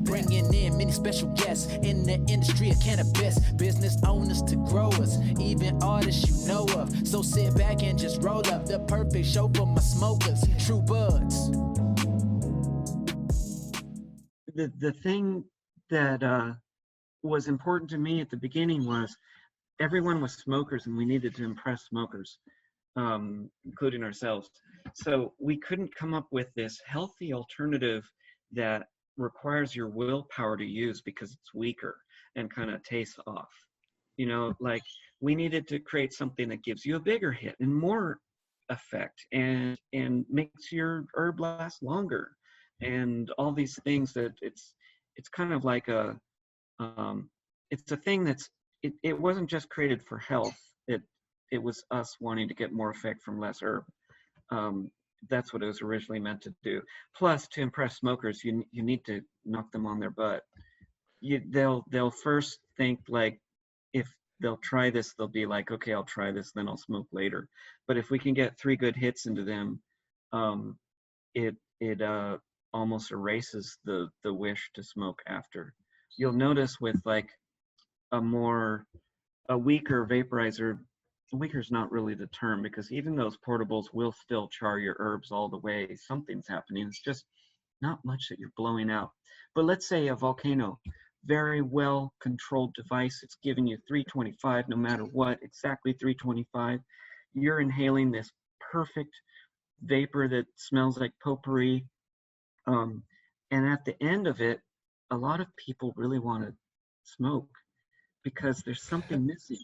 bringing in many special guests in the industry of cannabis. Business owners to growers, even artists you know of. So sit back and just roll up the perfect show for my smokers, true buds. The thing that was important to me at the beginning was everyone was smokers and we needed to impress smokers, including ourselves. So we couldn't come up with this healthy alternative that requires your willpower to use because it's weaker and kind of tastes off. You know, like we needed to create something that gives you a bigger hit and more effect and makes your herb last longer and all these things that it's kind of like it's a thing that's it wasn't just created for health. It was us wanting to get more effect from less herb. That's what it was originally meant to do. Plus, to impress smokers, you need to knock them on their butt. They'll first think like, if they'll try this, they'll be like, okay, I'll try this, then I'll smoke later. But if we can get 3 good hits into them, it almost erases the wish to smoke after. You'll notice with like a weaker vaporizer, weaker is not really the term, because even those portables will still char your herbs all the way. Something's happening. It's just not much that you're blowing out. But let's say a Volcano, very well controlled device. It's giving you 325 no matter what, exactly 325. You're inhaling this perfect vapor that smells like potpourri. And at the end of it, a lot of people really want to smoke because there's something missing.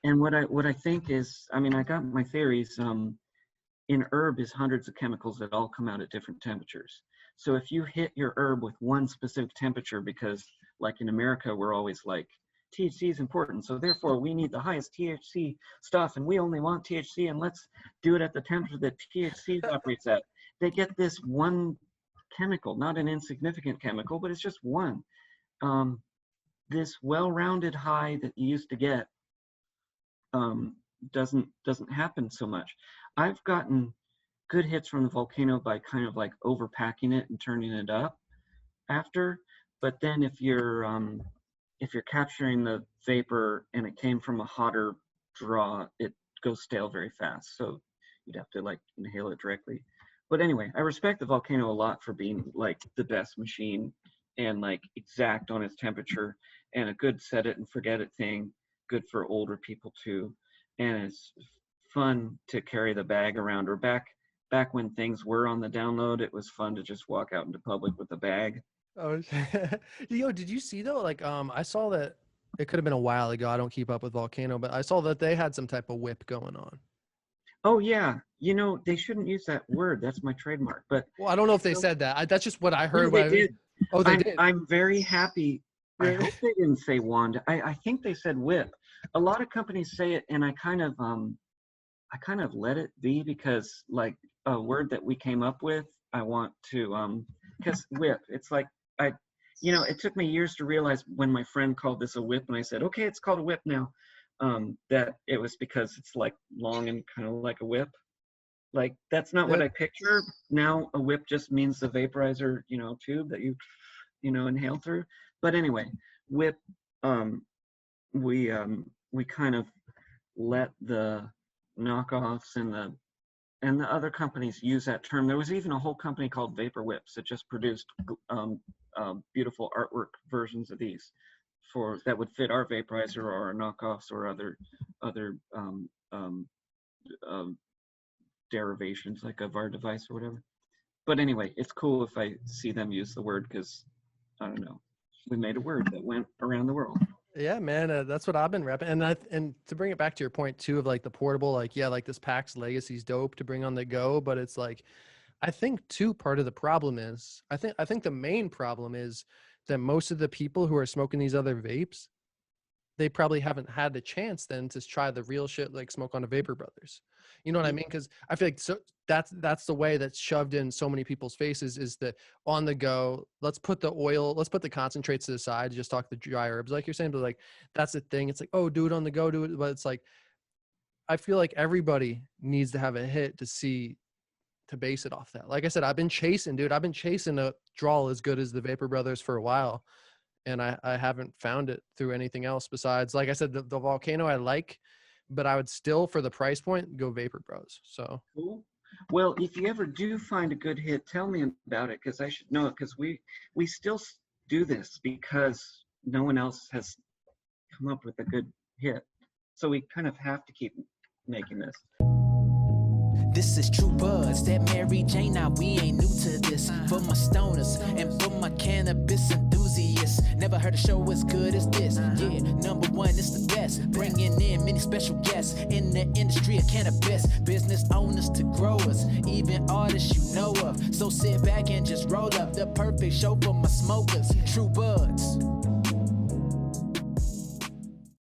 And what I think is, I mean, I got my theories. In herb is hundreds of chemicals that all come out at different temperatures. So if you hit your herb with one specific temperature, because like in America, we're always like, THC is important, so therefore we need the highest THC stuff, and we only want THC, and let's do it at the temperature that THC operates at. They get this one chemical, not an insignificant chemical, but it's just one. This well-rounded high that you used to get doesn't happen so much. I've gotten good hits from the Volcano by kind of like overpacking it and turning it up after. But then if you're capturing the vapor and it came from a hotter draw, it goes stale very fast. So you'd have to like inhale it directly. But anyway, I respect the Volcano a lot for being like the best machine and like exact on its temperature, and a good set it and forget it thing. Good for older people too. And it's fun to carry the bag around. Or back when things were on the download, it was fun to just walk out into public with a bag. Oh, yo, did you see though? Like, I saw that it could have been a while ago. I don't keep up with Volcano, but I saw that they had some type of whip going on. Oh yeah, you know, they shouldn't use that word. That's my trademark. But well, I don't know if they said that. That's just what I heard. No, they did. Oh, they did. I'm very happy. I hope they didn't say wand. I think they said whip. A lot of companies say it, and I kind of let it be, because like a word that we came up with, I want to because whip. It's like it took me years to realize when my friend called this a whip, and I said, okay, it's called a whip now. That it was because it's like long and kind of like a whip. Like that's not what I picture. Now a whip just means the vaporizer, tube that you inhale through. But anyway, whip, we kind of let the knockoffs and the other companies use that term. There was even a whole company called Vapor Whips that just produced beautiful artwork versions of these that would fit our vaporizer or our knockoffs or other derivations like of our device or whatever. But anyway, it's cool if I see them use the word, because I don't know, we made a word that went around the world. Yeah, man, that's what I've been repping. And to bring it back to your point too of like the portable, like, yeah, like this PAX Legacy's dope to bring on the go, but it's like, I think too, part of the problem is, I think the main problem is that most of the people who are smoking these other vapes, they probably haven't had the chance then to try the real shit, like smoke on a Vapor Brothers. You know what I mean? Because I feel like that's the way that's shoved in so many people's faces, is that on the go, let's put the concentrates to the side, just talk the dry herbs, like you're saying, but like, that's the thing. It's like, oh, do it on the go, do it. But it's like, I feel like everybody needs to have a hit to see to base it off that. Like I said, I've been chasing a drawl as good as the Vapor Brothers for a while, and I haven't found it through anything else besides, like I said, the Volcano I like, but I would still, for the price point, go Vapor Bros. So Cool. Well, if you ever do find a good hit, tell me about it, because I should know it, because we still do this because no one else has come up with a good hit. So we kind of have to keep making this. This is True Buds, that Mary Jane, now we ain't new to this. For my stoners and for my cannabis enthusiasts, never heard a show as good as this. Yeah, number one, it's the best. Bringing in many special guests in the industry of cannabis. Business owners to growers, even artists you know of. So sit back and just roll up, the perfect show for my smokers. True Buds.